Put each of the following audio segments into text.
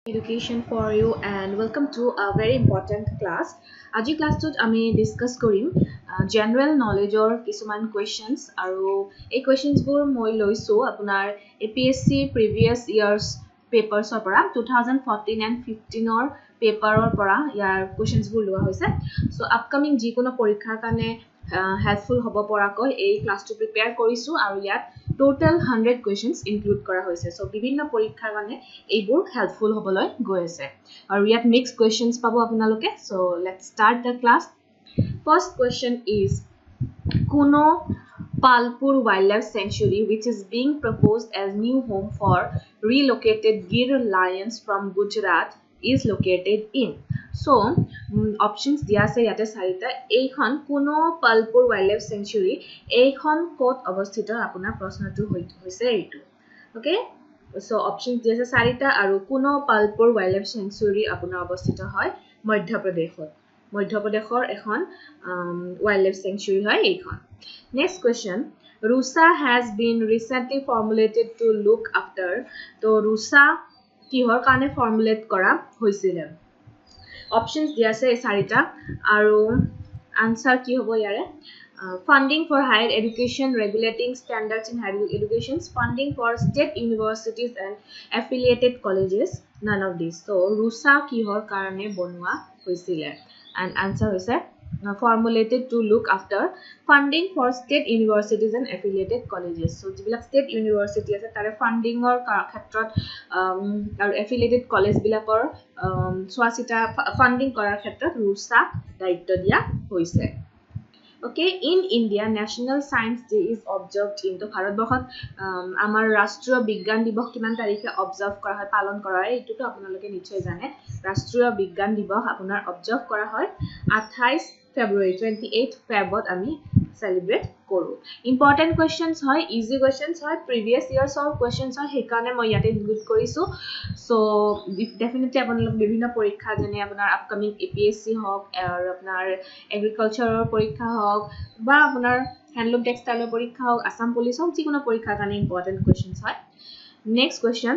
Education for you and welcome to a very important class. আজি classটোত আমি discuss কৰিম general knowledge or কিছুমান questions আৰু এই questions বোৰ মই লৈছো আপোনাৰ APSC previous years papers ৰ পৰা 2014 and 15 ৰ paper ৰ পৰা ইয়াৰ questions বোৰ লোৱা হৈছে so upcoming যিকোনো পৰীক্ষাৰ কাৰণে helpful হ'ব পৰাকৈ এই ক্লাছটো প্ৰিপেয়াৰ কৰিছো আৰু ইয়াত total 100 questions include কৰা হৈছে so বিভিন্ন পৰীক্ষাৰ কাৰণে এইবোৰ helpful হ'বলৈ গৈ আছে আৰু ইয়াত mixed questions পাব আপোনালোকে so let's start the class. First question is Kuno Palpur Wildlife Sanctuary, which is being proposed as new home for relocated Gir lions from Gujarat, is located in. So, options dia ase yate sarita eikhon Kuno Palpur Wildlife Sanctuary eikhon kot obosthito apunar proshno tu hoise eitu. Okay? So, options dia ase sarita aru Kuno Palpur Wildlife Sanctuary apunar obosthito hoy Madhya Pradeshot. Madhya Pradeshor ekhon wildlife sanctuary hoy eikhon. Next question, Rusa has been recently formulated to look after. To Rusa kihor kane formulate kora hoisile. Options dia ase sarita aru answer ki hobo yare funding for higher education, regulating standards in higher education, funding for state universities and affiliated colleges, none of these. So Rusa kihor karane bonwa hoisile and answer is formulated to look after funding for state universities and affiliated colleges. So jibilak state university ase tare funding or khetrot aru affiliated college bilakor swasita funding korar khetrot Rusa daitto dia hoise. Okay, in India, National Science Day is observed in the Bharat Borhot amar Rashtriya Bigyan Dibos kiman tarikhe observe kora hoy palon kora hoy etu to apnaloke nichhoy jane Rashtriya Bigyan Dibos apunar observe kora hoy 28 February 28 February ami celebrate koru. Important questions hoy, easy questions hoy, previous years or questions hoy hekane moi yate include korisu. So definitely apnalok bibhinno porikha jene apunar upcoming APSC hok or apunar agriculture porikha hok ba apunar handloom textile porikha hok Assam police hok jikono porikha kane important questions hoy. Next question,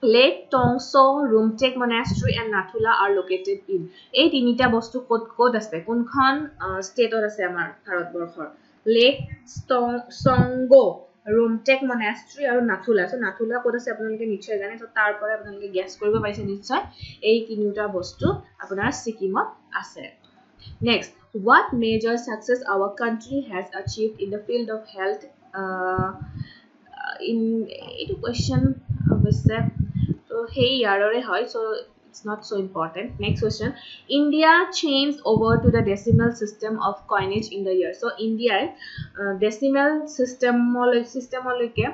Lake Tongso, Rumtek Monastery and Nathula are located in. Ei tinita bostu kod ase kunkhon state or ase amar Bharat Borhor. Lake Songo, Rumtek Monastery aru Nathula. So Nathula kod ase apnaloke nichhoy jane so tar pore apnaloke guess koribo parise nichhoy ei tinuta bostu apunar Sikimot ase. Next, what major success our country has achieved in the field of health in etu question obviously so hey yarore hoy so it's not so important. Next question, India changed over to the decimal system of coinage in the year. So India decimal system loke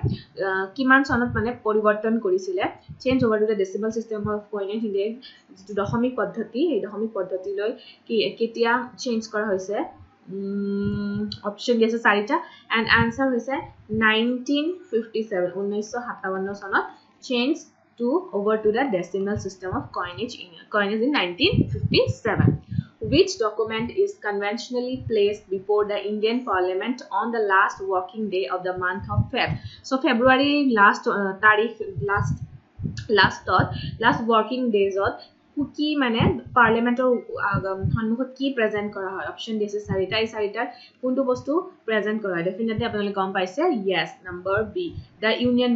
kiman sonot mane poriborton korisile change over to the decimal system of coinage in the jitu dahamik paddhati ei dahamik paddhati loi ki ketia change kora hoise option দিছে চাৰিটা and answer হৈছে 1957 1957 sonot change to over to the decimal system of coinage in 1957. Which document is conventionally placed before the Indian Parliament on the last working day of the month of Feb? So February last working days of কি মানে পাৰ্লামেন্টৰ সন্মুখত কি present কৰা হয় option দিছে চাৰিটা এই চাৰিটাৰ কোনটো বস্তু প্ৰেজেন্ট কৰা হয় ডেফিনেটলি আপোনালোকে গম পাইছে yes number B the union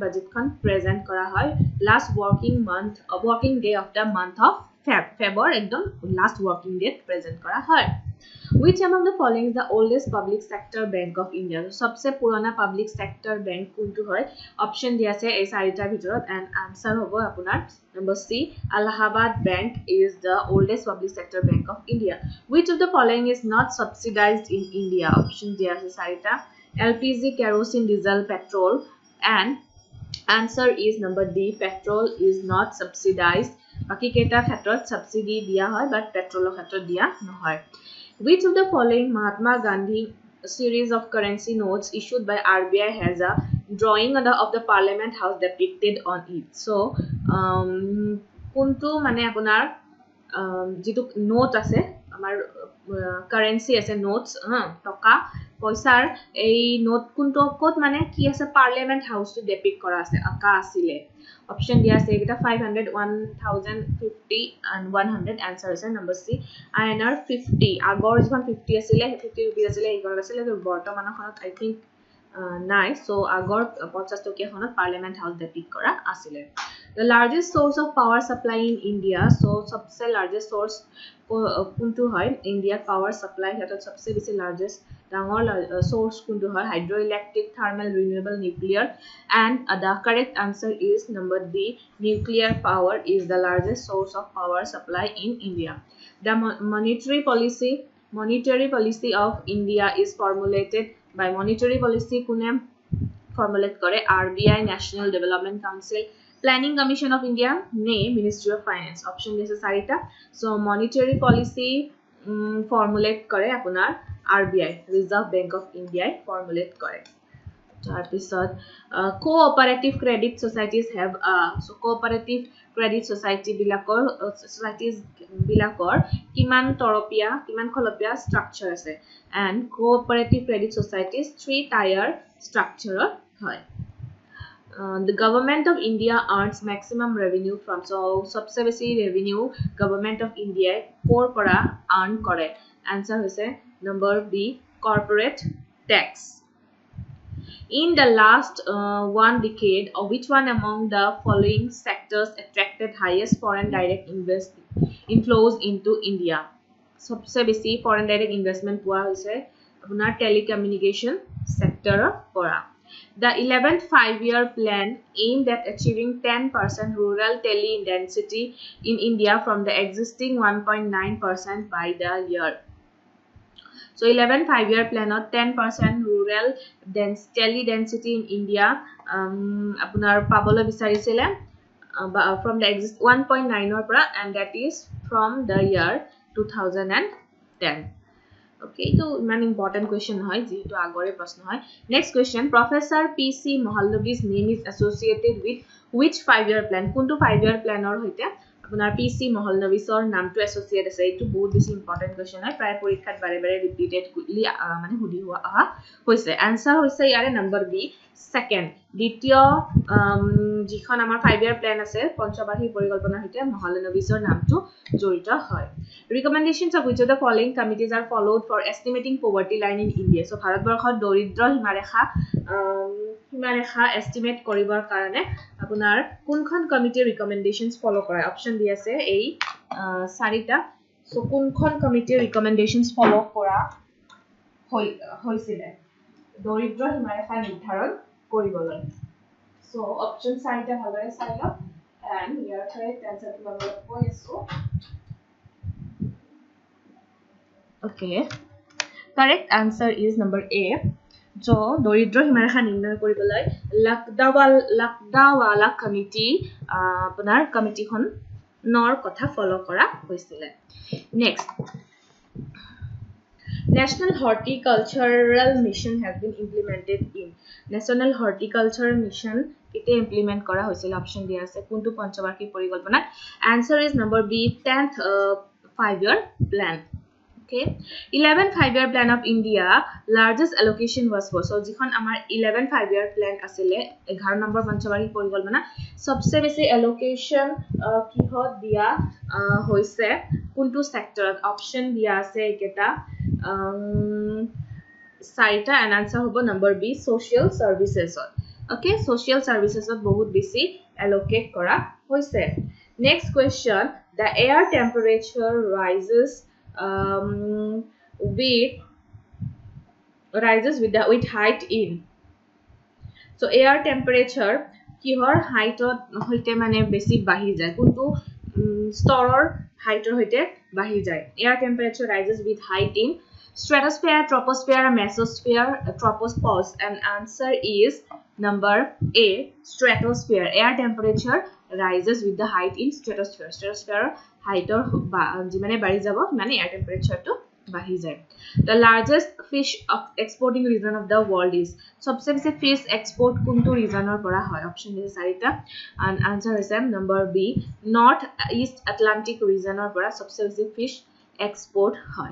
budget খন প্ৰেজেন্ট কৰা হয় last working day of the month of February একদম last working date প্ৰেজেন্ট কৰা হয়. Which among the following is the oldest public sector bank of India? सबसे पुराना public sector bank कोनটো হয় option দিয়া আছে এই চাৰিটাৰ ভিতৰত and answer হ'ব আপোনাৰ number C Allahabad Bank is the oldest public sector bank of India. Which of the following is not subsidized in India? Option দিয়া আছে চাৰিটা LPG, kerosene, diesel, petrol and answer is number D petrol is not subsidized. বাকি কেইটা ক্ষেত্ৰত subsidy দিয়া হয় but petrolৰ ক্ষেত্ৰত দিয়া নহয়. Which of the following Mahatma Gandhi series of currency notes issued by RBI has a drawing of the Parliament House depicted on it? So, kuntu mane apunar jitu note ase amar currency ase notes toka পইচাৰ এই note কোনটো ক'ত মানে কি আছে parliament হাউসটো depict কৰা আছে আকা আছিলে অপশন দিয়া আছে এটা 500 1050 and 100 answer is number C INR 50 আগৰ যখন 50 আছিলে 50 rupees আছিলে এইখন আছিলে বৰ্তমানখনত I think নাই so আগৰ 50 টকীয়াখনত পাৰ্লিয়ামেন্ট হাউস ডিপিক্ট কৰা আছিলে the largest source of power supply in India so सबसे largest source কোনটো হয় ইন্ডিয়া পাৱাৰ সাপ্লাই হেতত सबसे বেছি লাৰ্জেষ্ট ডাঙৰ source কোনটো হয় hydroelectric thermal renewable nuclear and the correct answer is number D nuclear power is the largest source of power supply in India the monetary policy of India is formulated by monetary policy kune formulate kore RBI National Development Council Planning Commission of India ne Ministry of Finance option is sarita so monetary policy formulate kore apunar RBI Reserve Bank of India formulate kore tarpisot cooperative credit societies have so cooperative credit society bilakor societies bilakor kiman toropia kiman kholopia structure ase and cooperative credit societies 3 tier structure hoy the government of India earns maximum revenue from so सबसे बेसी revenue government of India core pora earn करे answer होइसे number B corporate tax in the last one decade which one among the following sectors attracted highest foreign direct inflows into India सबसे बेसी foreign direct investment हुआ होइसे अपना telecommunication sector परा The 11th 5-year plan aimed at achieving 10% rural tele-density in India from the existing 1.9% by the year. So 11th 5-year plan of 10% rural tele-density in India apunar pabolo bisarisile from the 1.9 or and that is from the year 2010. Okay, so one important question hoy jehetu agore prashno hoy next question Professor PC Mohallovi's name is associated with which 5-year plan kuntu 5-year plan or hoite apunar PC Mohallovi's or naam to associate ase etu bahut beshi important question hoy pray porikhat bare bare repeatedly mane hudi hua aha hoise answer hoise yare number B second দ্বিতীয় যিখন আমাৰ 5-year plan আছে পঞ্চবাৰ্ষিক পৰিকল্পনা হইতে মহালনবিছৰ নামটো জড়িত হয় recommendations of which of the following committees are followed for estimating poverty line in India so ভাৰতবৰ্ষত দৰিদ্ৰ সীমাৰেখা estimate কৰিবৰ কাৰণে আপোনাৰ কোনখন কমিটি recommendations follow কৰে অপচন দি আছে এই চাৰিটা so কোনখন কমিটি recommendations follow কৰা হৈছিলে দৰিদ্ৰ সীমাৰেখা নিৰ্ধাৰণ কৰিবলৈ so option চাৰিটা ভালৰে চাই লওক and here correct answer to number 4 is so okay correct answer is number A so দৰিদ্ৰ সীমাৰেখা নিৰ্ণয় কৰিবলৈ লাকডাৱালা কমিটি আপোনাৰ কমিটিখন নৰ কথা ফলো কৰা হৈছিল next National Horticultural Mission has been implemented in National Horticultural Mission kite implement kora hoisil option dia ase kuntu panchabarshik porikopona answer is number B 10th 5-year plan okay 11th 5-year plan of India largest allocation was for so jikhon amar 11th 5-year plan asile 11 number panchabarshik porikopona sabse beshi allocation kihot dia hoise kuntu sector option dia ase eketa চাৰিটা and answer hobo number B social services okay social services bahut beshi allocate kora hoise next question the air temperature rises with height in so air temperature kihor height hoite mane beshi bahi jay kuntu storor height hoite bahi jay air temperature rises with height in stratosphere troposphere mesosphere tropopause and answer is number A stratosphere air temperature rises with the height in stratosphere height or jimane bari jabo mane air temperature to bahi jay the largest fish exporting region of the world is sabse beshi fish export kuntu region or pora hoy option is sarita and answer is number B north east Atlantic region or pora sabse beshi fish export hoy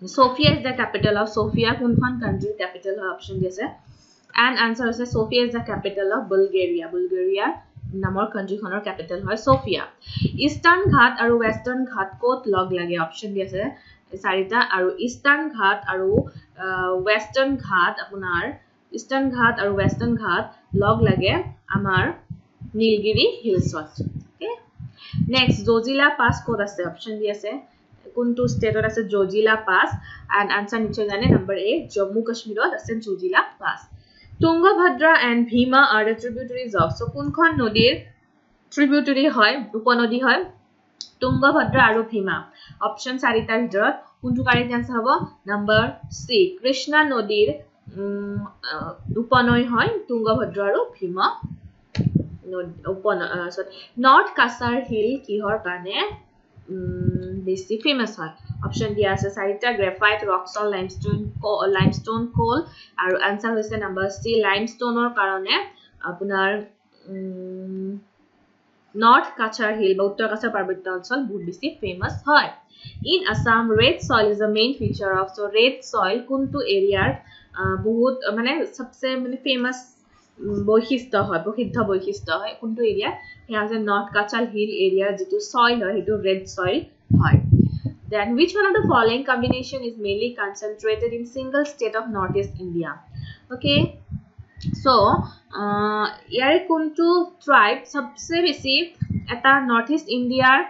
Sofia is the capital of Sofia. Kunfan country capital option is and answer is Sofia is the capital of Bulgaria. Bulgaria namor country khonor capital hoy Sofia. Eastern Ghat aru Western Ghat kot log lage option di ase sarita aru Eastern Ghat aru Western Ghat apunar Eastern Ghat aru Western Ghat log lage amar Nilgiri Hills. Okay. Next Zojila Pass kot ase option di ase kuntu state or ase Zojila Pass and answer niche jane number A Jammu Kashmir or ase Zojila Pass. Tungabhadra and Bhima are the tributaries of. So kunkhon nodir tributary hoy upanodi hoy Tungabhadra aru Bhima. Option saritar bhitorot kuntu correct answer hobo number C Krishna nodir upanoi hoy Tungabhadra aru Bhima. North Kasar Hill kihor kane basi famous hoy. Option D ase sarita graphite rock salt limestone coal aru answer hoise number C limestone or karone apunar North Kachar Hill ba Uttar Kachar Parbotya Anchal bahut besi famous hoy. In Assam red soil is the main feature of. So red soil kuntu area bahut mane sabse mane famous boishishto hoy prasiddho boishishto hoy kuntu area here is North Kachar Hill area jitu soil hoy hetu red soil hoy. Then which one of the following combination is mainly concentrated in single state of Northeast India? Okay. So yare kuntu tribe sabse beshi eta Northeast India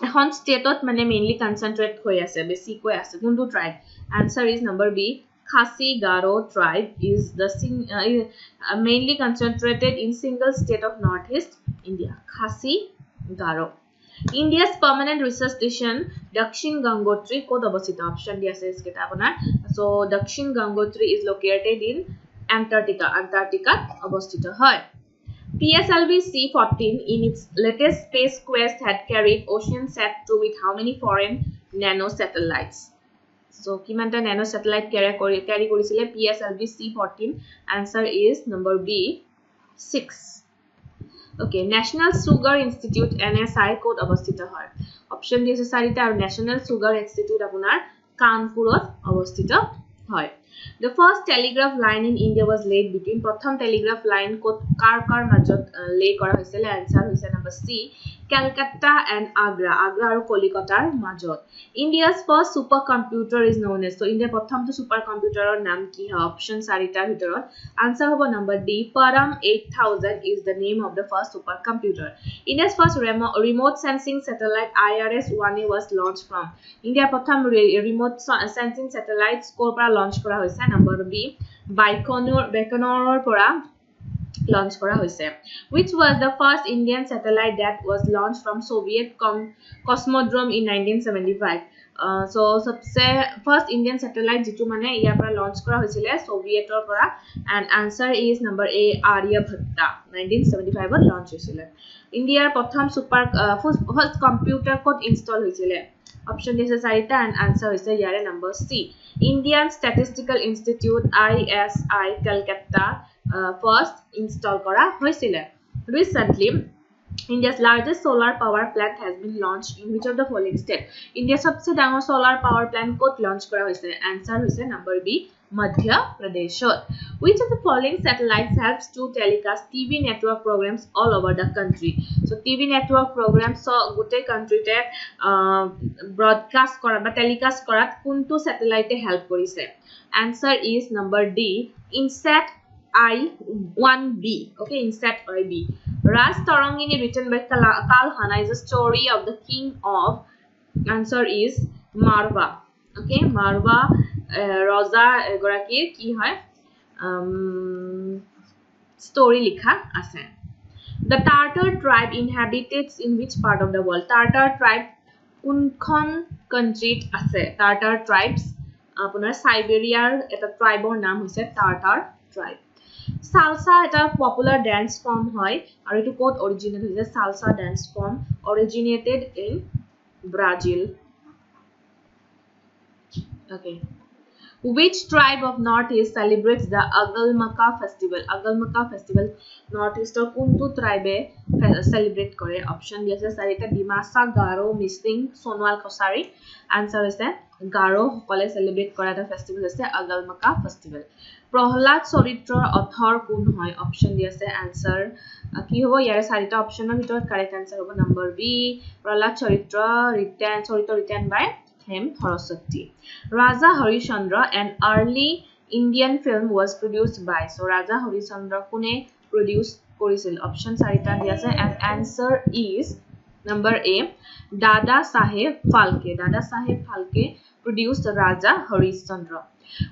ekhon state ot mane mainly concentrate hoi ase beshi koi ase kuntu tribe. Answer is number B Khasi Garo tribe is the mainly concentrated in single state of Northeast India. Khasi Garo. India's permanent research station Dakshin Gangotri kot obostito option di ase isketa apunar. So Dakshin Gangotri is located in Antarctica obostito hoy. PSLV C-14 in its latest space quest had carried OceanSat-2 with how many foreign nano satellites? So kimanta nano satellite carry korisile PSLV C-14. Answer is number B 6. Okay, National Sugar Institute NSI code obostito hoy. Option D ase sarita aru National Sugar Institute apunar Kanpurot obostito hoy. The first telegraph line in India was laid between prothom telegraph line kot kar majot lay kora hoisile. Answer hoise number C Calcutta and Agra aru Kolkataar majot. India's first supercomputer is known as. So India prothom to supercomputer or naam ki hai option sarita bhitorot answer hobo number D Param 8000 is the name of the first supercomputer. India's first remote sensing satellite IRS-1A was launched from. India prothom remote sensing satellites kor pora launch kora hoise number B Baikonur pora launch kora hoise. Which was the first Indian satellite that was launched from Soviet Cosmodrome in 1975? So sabse first Indian satellite jitu mane iar pora launch kora hoisile Soviet or pora and answer is number A Aryabhatta 1975 or launch hoisile. India prothom first computer code install hoisile. Option is sarita and answer is yare number C Indian Statistical Institute ISI Calcutta first install kora hoisile. Recently India's largest solar power plant has been launched in which of the following state? India sabse dangor solar power plant kot launch kora hoise. Answer hoise number B Madhya Pradesh. Which of the following satellites helps to telecast TV network programs all over the country? So TV network programs so gote country te broadcast kora ba telecast korat kuntu satellite help korise. Answer is number D INSAT I-1B. Okay, INSAT I-B. Raj Tarangini written by Kal Hana is a story of the king of. Answer is Marwa. Okay, Marwa Raja Gorakir ki hoy story likha ase. The Tartar tribe inhabits in which part of the world? Tartar tribe kunkhon country ase. Tartar tribes apunar Siberia eta tribe or naam hoise Tartar tribe. Salsa eta popular dance form hoy aru etu kot originated hoise. Salsa dance form originated in Brazil. Okay. Which tribe of Northeast celebrates the Agalmaka festival? Agalmaka festival Northeast or kuntu tribe celebrate kore? Option yes is sarita Dimasa, Garo, Misling, Sonwal, Kosari. Answer is Garo hokole celebrate kora the festival is Agalmaka festival. Prahlad Charitor author kun hoy? Option yes answer কি হ'ব ইয়াৰে চাৰিটা অপচনৰ ভিতৰত correct answer হ'ব number B Prahlad চৰিত্ৰ written by Hem Saraswati. Raja Harishchandra, an early Indian film, was produced by. So Raja Harishchandra kune produce korisil? Option sarita dia ase and answer is number A Dada Saheb Phalke. Dada Saheb Phalke produced Raja Harishchandra.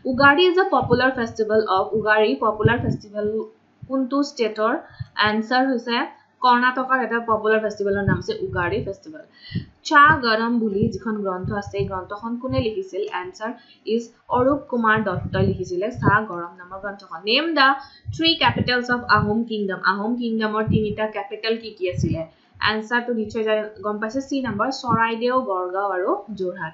Ugadi is a popular festival of Ugadi popular festival kuntu state or answer hoise Karnataka eta popular festival or naam se Ugadi festival. Cha Garam Buli jikhon grontho ase grontokhon kune likhisil? Answer is Arup Kumar Datta likhisile Cha Garam namor grontokhon. Name the three capitals of Ahom kingdom. Ahom kingdom or tinita capital ki asile? Answer to niche gom paise C number Soraideo, Gorgaon aru Jorhat.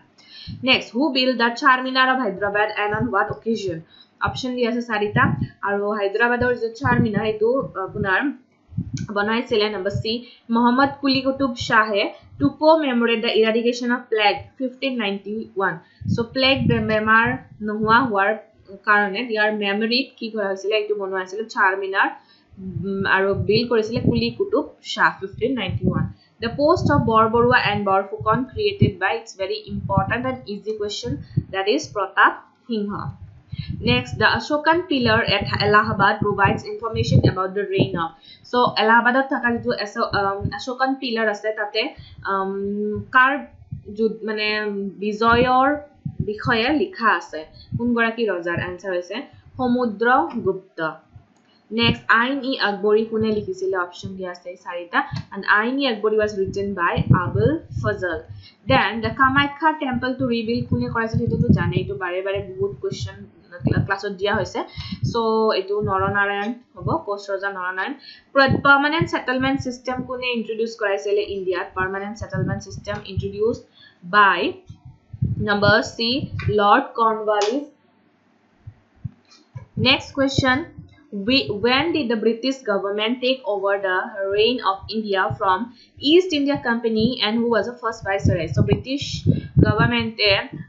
Next, who built the Charminar of Hyderabad and on what occasion? Option D ase sarita aru Hyderabador je Charminar etu apunar banaisile number C Muhammad Quli Qutub Shahe to commemorate the eradication of plague 1591. So plague bemar nohua hoar karone diar memory ki kora hoisile etu bonwa asile Charminar aru build korisile Quli Qutub Shah 1591. The post of Borbarua and Borfukon created by, it's very important and easy question, that is Pratap Singha. Next, the Ashokan pillar at Allahabad provides information about the reign of. So Allahabad thaka jitu Ashokan pillar ase tate kar mane bijoyor bikhoye likha ase kun goraki rajar? Answer hoise Samudra Gupta. Next, Ain-e-Akbari kune likhisile? Option dia ase sarita and Ain-e-Akbari was written by Abul Fazl. Then the Kamakhya temple to rebuild kune koraisil? Etu to jane, etu bare bahut question class ot dia hoise. So etu Naranarayan hobo, Post Raja Naranarayan. Permanent settlement system kune introduce koraisile India? Permanent settlement system introduced by number C Lord Cornwallis. Next question, when did the British government take over the reign of India from East India Company and who was the first viceroy? So British government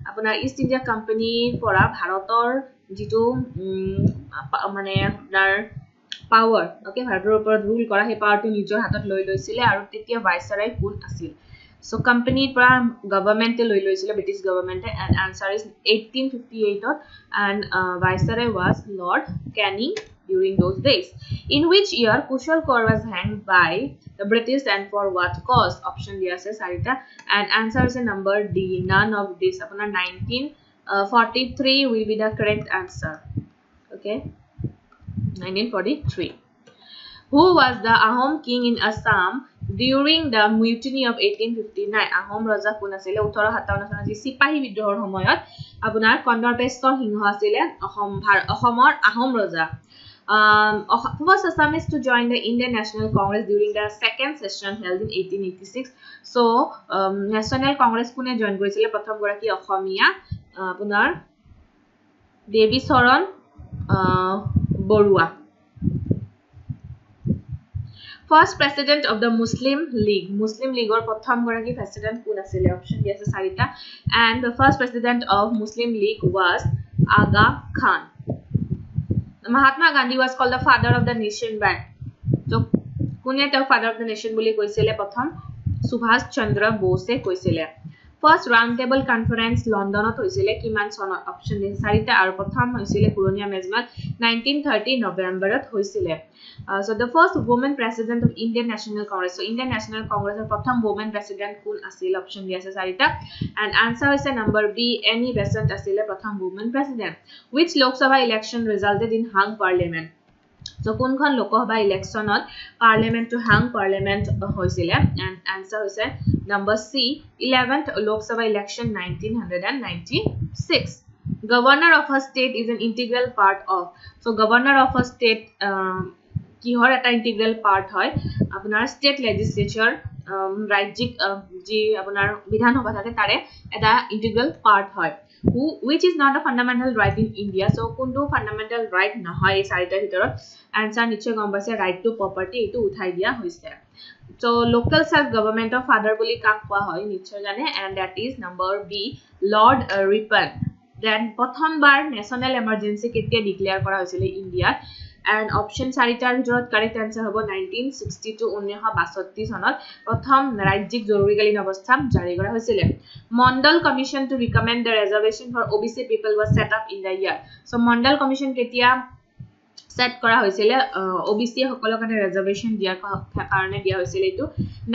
apunar East India Company pora bharator jitu mane dar power, okay, bharator upor rule kora he power to nijor hatot loi loisile aru tetia viceroy kun asil? So company pora government loi loisile British government and answer is 1858 and viceroy was Lord Canning during those days. In which year Kushal Kaur was hanged by the British and for what cause? Option D ase sarita and answer is a number D none of this. Apuna 1943 will be the correct answer. Okay, 1943. Who was the Ahom king in Assam during the mutiny of 1859? Ahom raja kun asile 1857 চনত সিপাহী বিদ্ৰোহৰ সময়ত আপোনাৰ কন্দৰ্পেশ্বৰ সিংহ asile অসমৰ আহোম ৰজা. Who was Assamese to join the Indian National Congress during the second session held in 1886? So National Congress kune join korisile prothom goraki Asamiya apunar Devi Charan Borua. First president of the Muslim League. Muslim League or prothom goraki president kun asile? Option yes sarita and the first president of Muslim League was Aga Khan. Mahatma Gandhi was called the father of the nation by. So kune ta father of the nation boli koisile prothom Subhash Chandra Bose koisile. First round table conference London ot hoisile kiman sonot? Option D sarita aru prothom hoisile Puronia Mejmal 1930 November ot hoisile. So the first woman president of Indian National Congress. So Indian National Congress er prothom woman president kun asil? Option D ase sarita and answer is a number B Annie Besant asile prothom woman president. Which Lok Sabha election resulted in hung parliament? So kunkhon Lok Sabha election ot parliament to hung parliament hoisile and answer is a number C 11th Lok Sabha election 1996. Governor of a state is an integral part of. So governor of a state কিহৰ এটা integral part হয় আপোনাৰ state লেজিসলেচাৰ ৰাজ্যিক যি আপোনাৰ বিধানসভা থাকে তাৰে এটা ইন্টিগ্ৰেল পাৰ্ট হয় which is not a fundamental right in India so কোনটো fundamental right নহয় এই চাৰিটাৰ ভিতৰত answer নিশ্চয় গম পাইছে right to property এটো উঠাই দিয়া হৈছে so local self government of father বুলি কাক কোৱা হয় নিশ্চয় জানে and that is number B Lord Ripon then প্ৰথমবাৰ national emergency কেতিয়া ডিক্লেয়াৰ কৰা হৈছিল ইন্ডিয়াত and option চাৰিটাৰ ভিতৰত correct answer হ'ব 1962 1962 চনত প্ৰথম ৰাজ্যিক জৰুৰীকালীন অৱস্থা জাৰি কৰা হৈছিল Mondal Commission to recommend the reservation for OBC people was set up in the year so Mondal Commission কেতিয়া set কৰা হৈছিল OBC সকলৰ কাৰণে reservation দিয়াৰ কাৰণে দিয়া হৈছিল এটো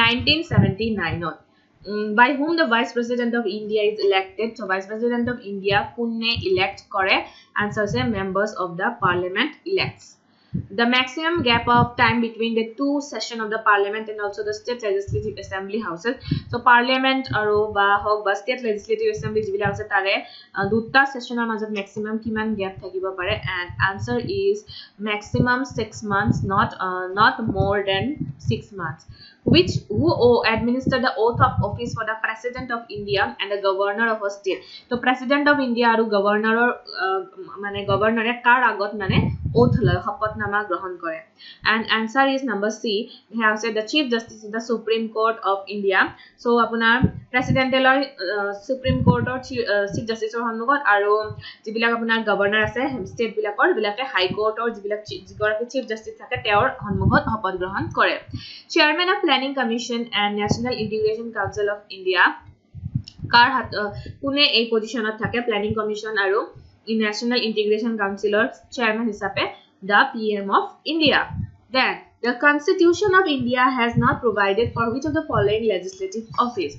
1979 ত by whom the vice president of India is elected so vice president of India কোনে elect কৰে answer is members of the parliament elects the maximum gap of time between the two session of the parliament and also the state legislative assembly houses so parliament aru ba hok ba state legislative assembly jibila ase tare dutta sessionor majot maximum kiman gap thakibo pare and answer is maximum 6 months not more than 6 months which who administer the oath of office for the president of India and the governor of a state so president of India aru governor mane governor e kar agot mane oath loy শপতনামা গ্ৰহণ কৰে and answer is number C we have said the chief justice of the supreme court of India so আপোনাৰ presidential supreme court or chief justice ৰ সন্মুখত আৰু যিবিলাক আপোনাৰ governor আছে state বিলাকৰ বিলাকে high court or যিবিলাক chief justice থাকে তেওঁৰ সন্মুখত শপত গ্ৰহণ কৰে chairman of planning commission and national integration council of India কাৰ কোনে এই পজিশনত থাকে planning commission আৰু National Integration Council chairman hisabe the PM of India then the Constitution of India has not provided for which of the following legislative office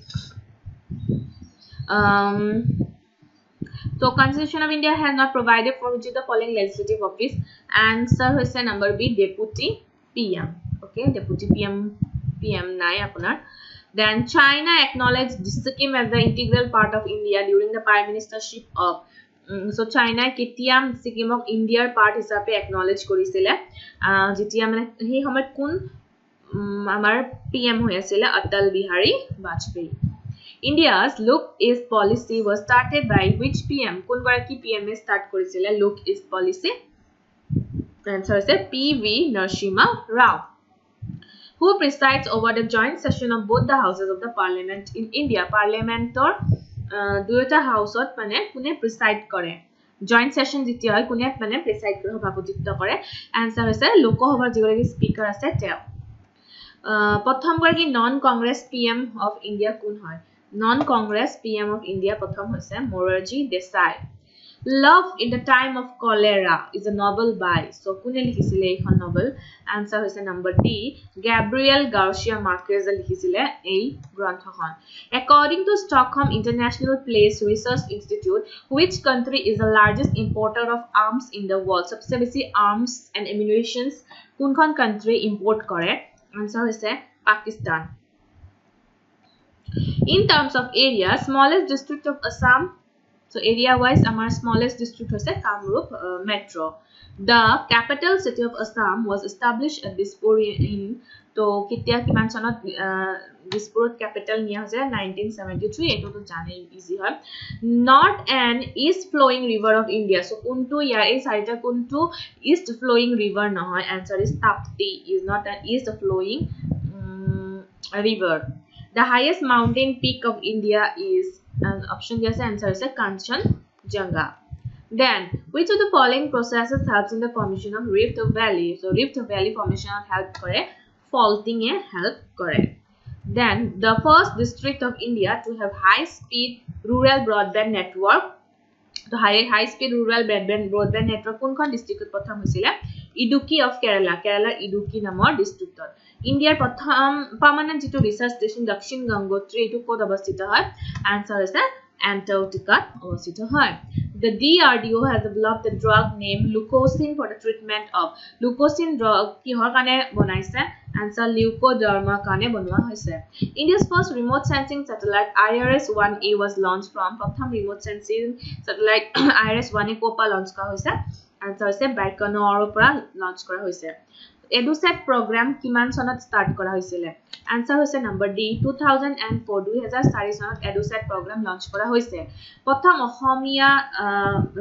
so Constitution of India has not provided for which of the following legislative office answer is number B deputy PM okay deputy PM nai apunar then China acknowledged Sikkim as the integral part of India during the prime ministership of so China ketia Sikkim of India part hisabe acknowledge korisile jetia mane he homayt kun amar PM hoy asile Atal Bihari Vajpayee India's look is policy was started by which PM kun goraki PM e start korisile look is policy answer is PV Narasimha Rao who presides over the joint session of both the houses of the parliament in India parliament or দুইটা হাউসত মানে কোনে প্ৰিসাইড কৰে joint session যেতিয়া হয় কোনে মানে প্ৰিসাইড কৰে সভাপতিত্ব কৰে আনসাৰ হৈছে লোকসভাৰ যিগৰাকী স্পিকাৰ আছে তেওঁ প্ৰথম গৰাকী non Congress PM of India কোন হয় non Congress PM of India প্ৰথম হৈছে Morarji Desai Love in the Time of Cholera is a novel by so কোনে লিখিছিলে এইখন novel answer হৈছে number D Gabriel Garcia Marquez লিখিছিলে এই গ্ৰন্থখন according to Stockholm International Peace Research Institute which country is the largest importer of arms in the world सबसे বেছি arms and ammunition কোনখন country import কৰে answer হৈছে Pakistan in terms of area smallest district of Assam so area wise our smallest district was Kamrup metro the capital city of Assam was established at Dispur in to ketia kiman sonot Dispur capital niya hoise 1973 eto to jane easy hoy not an east flowing river of India so kuntu ya ei sarita kuntu east flowing river nahoy answer is Tapti is not an east flowing river the highest mountain peak of India is and option yes answer is Kanchenjunga then which of the following processes helps in the formation of Rift Valley so Rift Valley formation help kore faulting e help kore then the first district of India to have high speed rural broadband network to high speed rural broadband network কোনখন ডিস্ট্রিক্টত প্ৰথম হৈছিল Idukki of Kerala Idukki নামৰ ডিস্ট্ৰিক্টত India's প্ৰথম permanent যেটো research station Dakshin Gangotri এটো ক'ত অৱস্থিত হয় answer is Antarctica অৱস্থিত হয় the DRDO has developed a drug named leukosin for the treatment of leukosin drug কিহৰ কাৰণে বনাইছে answer leukoderma কাৰণে বনোৱা হৈছে India's first remote sensing satellite IRS-1A was launched from প্ৰথম remote sensing satellite IRS-1A কোপা launch কৰা হৈছে answer is Baikonur পৰা launch কৰা হৈছে EduSat program কিমান চনত স্টাৰ্ট কৰা হৈছিল আনসাৰ হৈছে নম্বৰ ডি 2004 2004 চনত EduSat program লঞ্চ কৰা হৈছে প্ৰথম অসমীয়া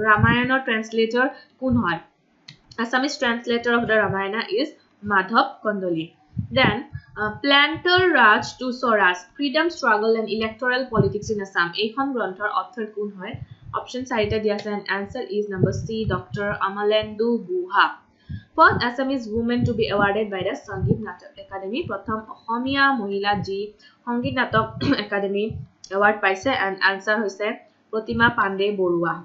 ৰামায়ণৰ ট্ৰান্সলেটৰ কোন হয় Assamese translator of the Ramayana is Madhav Kondoli then Planter Raj to Swaraj freedom struggle and electoral politics in Assam এইখন গ্ৰন্থৰ অথৰ কোন হয় অপশন চাৰিটা দিয়া আছে and answer is number C Dr. Amalendu Guha First Assamese woman to be awarded by the Sangeet Natak Academy প্ৰথম অসমীয়া মহিলা যি সংগীত নাটক একাডেমি award পাইছে and answer হৈছে Pratima Pandey Barua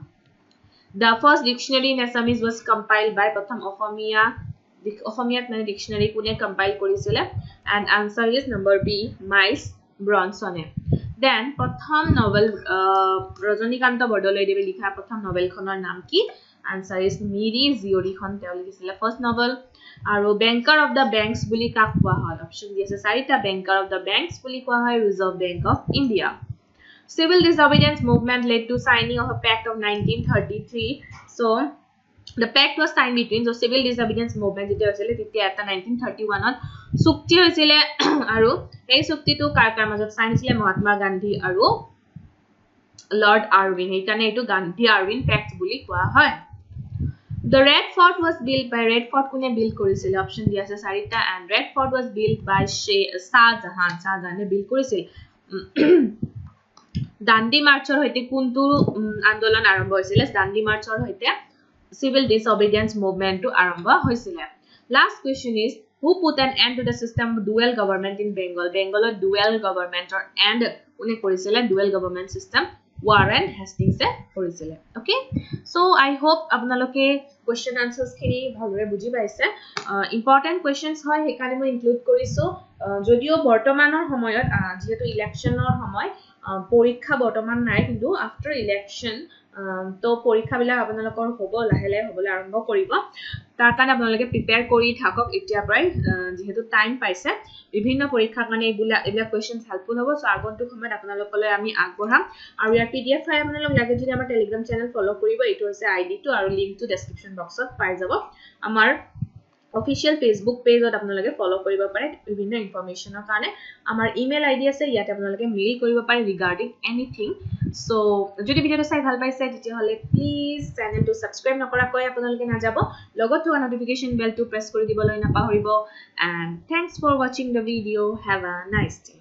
The first dictionary in Assamese was compiled by প্ৰথম অসমীয়াত মানে dictionary কোনে compile কৰিছিলে and answer is number B Miles Bronson Then প্ৰথম novel ৰজনীকান্ত বৰদলৈদেৱে লিখা প্ৰথম novelখনৰ নাম কি Answer is Miri Ziori-খন তেওঁ লিখিছিলে first novel আৰু Banker of the Banks বুলি কাক কোৱা হয় অপচন দি আছে চাৰিটা Banker of the Banks বুলি কোৱা হয় Reserve Bank of India Civil disobedience movement led to signing of a pact of 1933 so the pact was signed between so civil disobedience movement যেতিয়া হৈছিল তেতিয়া এটা 1931 ত চুক্তি হৈছিল আৰু এই চুক্তিটো কাৰ কাৰ মাজত সাইন হৈছিল মহাত্মা গান্ধী আৰু লৰ্ড আৰউইন এইকাৰণে এটো গান্ধী আৰউইন পেক্ট বুলি কোৱা হয় The Red Fort was built by Red Fort কোনে বিল্ড কৰিছিল অপচন দি আছে চাৰিটা and Red Fort was built by Shah Jahan build কৰিছিল Dandi Marchৰ হৈতে কোনটো আন্দোলন আৰম্ভ হৈছিল Dandi Marchৰ হৈতে civil disobedience movement to আৰম্ভ হৈছিল Last question is who put an end to the system of dual government in Bengal Bengalor dual government or end কোনে কৰিছিল dual government system Warren Hastings কৰিছিল okay so I hope আপোনালোকে question answers খিনি ভালৰে বুজি পাইছে important questions হয় হেকানে মই include কৰিছো যদিও বৰ্তমানৰ সময়ত যেহেতু ইলেকশনৰ সময় পৰীক্ষা বৰ্তমান নাই কিন্তু after election তো পৰীক্ষা বিলা আপোনালোকৰ হ'ব লাহে লাহে হ'বলৈ আৰম্ভ কৰিব তাৰ কাৰণে আপোনালোকে প্ৰিপেয়াৰ কৰি থাকক এতিয়া প্ৰায় যেহেতু টাইম পাইছে বিভিন্ন পৰীক্ষাৰ কাৰণে এইবিলাক কোৱেশ্চনছ হেল্পফুল হ'ব সো আগন্তুক সময়ত আপোনালোকলৈ আমি আগবঢ়াম আৰু ইয়াৰ পিডিএফ ফাইল আপোনালোক লাগে যদি আমাৰ টেলিগ্ৰাম চেনেল ফলো কৰিব এইটো হৈছে আইডিটো আৰু লিংকটো ডেসক্ৰিপচন বক্সত পাই যাব আমাৰ official Facebook page ত আপোনালোকে ফলো কৰিব পাৰে বিভিন্ন ইনফৰমেশনৰ কাৰণে আমাৰ ইমেইল আইডি আছে ইয়াতে আপোনালোকে মেইল কৰিব পাৰে ৰিগাৰ্ডিং এনিথিং সো যদি ভিডিওটো চাই ভাল পাইছে তেতিয়া হলে প্লিজ চেনেলটো সাবস্ক্ৰাইব নকৰাকৈ আপোনালোকে না যাব লগত থকা নোটিফিকেশন বেলটো প্ৰেছ কৰি দিবলৈ নাপাহৰিব and thanks for watching the video have a nice day